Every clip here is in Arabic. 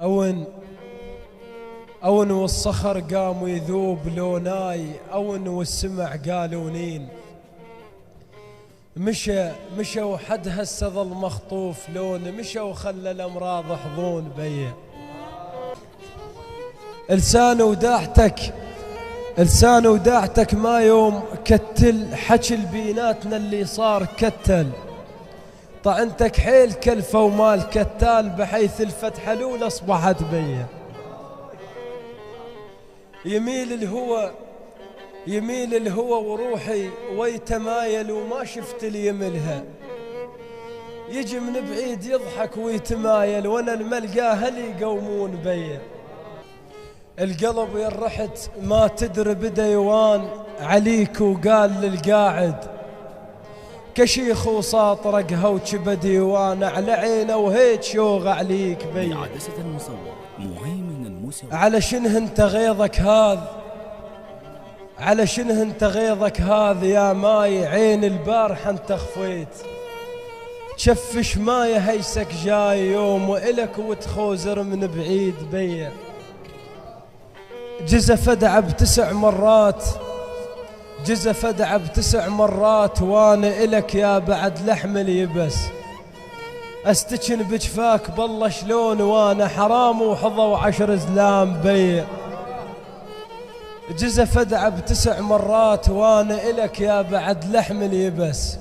أون والصخر قام يذوب لوناي، أون والسمع قالوا نين. مشى وحد هسه ظل مخطوف لون، مشى وخلى الأمراض حضون بيه. لسان وداعتك ما يوم كتل، حكي البيناتنا اللي صار كتل. طعنتك حيل كلفة ومال كتال، بحيث الفتحة الأولى أصبحت بيه. يميل الهوى وروحي ويتمايل، وما شفت لي يملها. يجي من بعيد يضحك ويتمايل، وانا الملقاه هل يقومون بيه. القلب يرحت ما تدري بدا يوان عليك، وقال للقاعد كشيخ وساطرقها وجبه ديوان، على عينه وهيك شوغ عليك بيه. عدسة المصور مهيمن الموسوي. على شنه انت غيظك هذا، على شنه انت غيظك هذا يا ماي، عين البارحة انت خفيت. تشفش ماي هيسك جاي يوم، وإلك وتخوزر من بعيد بيه. جزف ادعب 9 مرات، جزف ادعب 9 مرات، وانا إلك يا بعد لحم اليبس. استكن بجفاك بالله شلون، وانا حرام وحظى و10 زلام بيه. جزف ادعب 9 مرات، وانا إلك يا بعد لحم اليبس.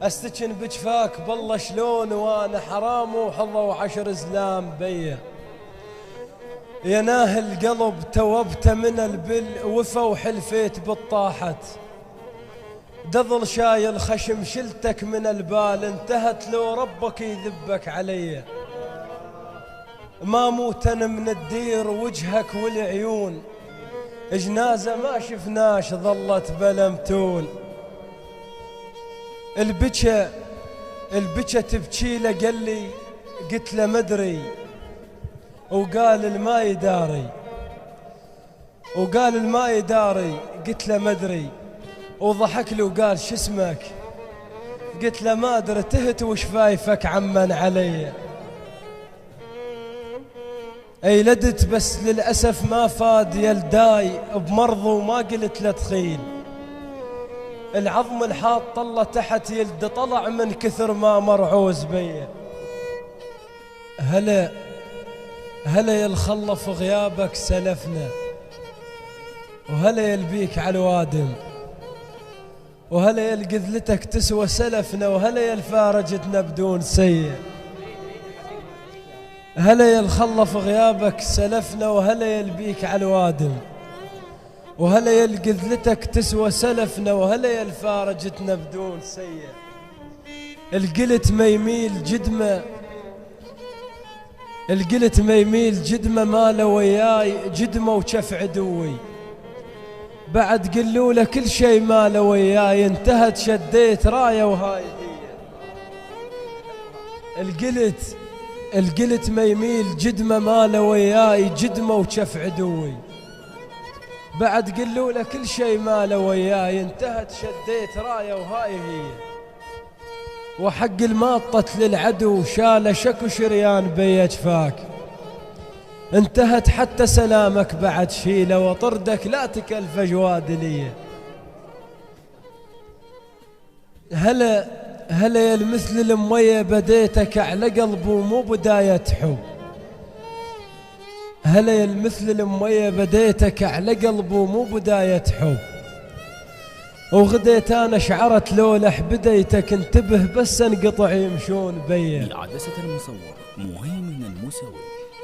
استكن بجفاك بالله شلون، وانا حرام وحظى و10 زلام بيه. يا ناهل قلب توبت من البل، وفى وحلفيت بالطاحت. دظل شايل خشم شلتك من البال، انتهت لو ربك يذبك علي. ما موتن من الدير وجهك والعيون، جنازة ما شفناش ظلت بلا متون. البكة تبكي له قال لي، قلت له مدري، وقال الماء يداري، وقال الماء يداري، قلت له مدري. وضحك لي وقال شو اسمك، قلت له ما ادري، تهت وشفايفك عمن علي. اي لدت بس للأسف ما فاد يلداي، بمرض وما قلت له تخيل. العظم الحاط طلة تحت يلد، طلع من كثر ما مرعوز بيه. هلا يلخلف غيابك سلفنا، وهلا يلبيك على الوادم، وهلا يلقذلتك تسوى سلفنا، وهلا يلفارجتنا بدون سيء. هلا يلخلف غيابك سلفنا، وهلا يلبيك على الوادم، وهلا يلقذلتك تسوى سلفنا، وهلا يلفارجتنا بدون سيء. القلت ما يميل جدمه، القلت ما يميل جدمه، ماله وياي جدمه وشف عدوي. بعد قلوا له كل شي ماله وياي، انتهت شديت رايه وهاي هي. القلت ما يميل جدمه، ماله وياي جدمه وشف عدوي. بعد قلوا له كل شي ماله وياي، انتهت شديت رايه وهاي هي. وحق الماطة للعدو شال شك وشريان بي جفاك، انتهت حتى سلامك بعد شيله، وطردك لا تكلف جواد لي. هلا يا المثل المية بديتك على قلب ومو بداية حب. هلا يا المثل المية بديتك على قلب ومو بداية حب. وغديت انا شعرت لولح بديتك، انتبه بس انقطع يمشون بيه. عدسة المصور مهيمن الموسوي.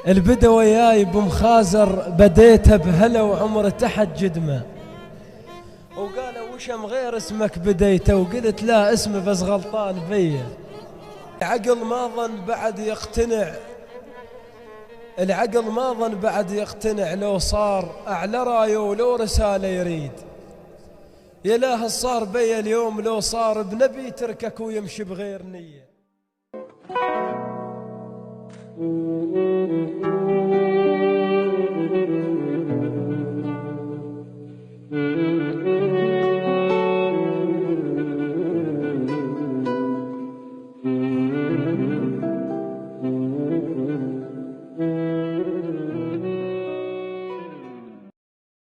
البدا وياي بمخازر بديته بهلا وعمر تحت جدمه. وقالوا وشم غير اسمك بديته، وقلت لا اسمه بس غلطان بيه. العقل ما ظن بعد يقتنع، العقل ما ظن بعد يقتنع، لو صار اعلى رايه ولو رساله يريد. يا له صار بي اليوم، لو صار بنبي تركك ويمشي بغير نية.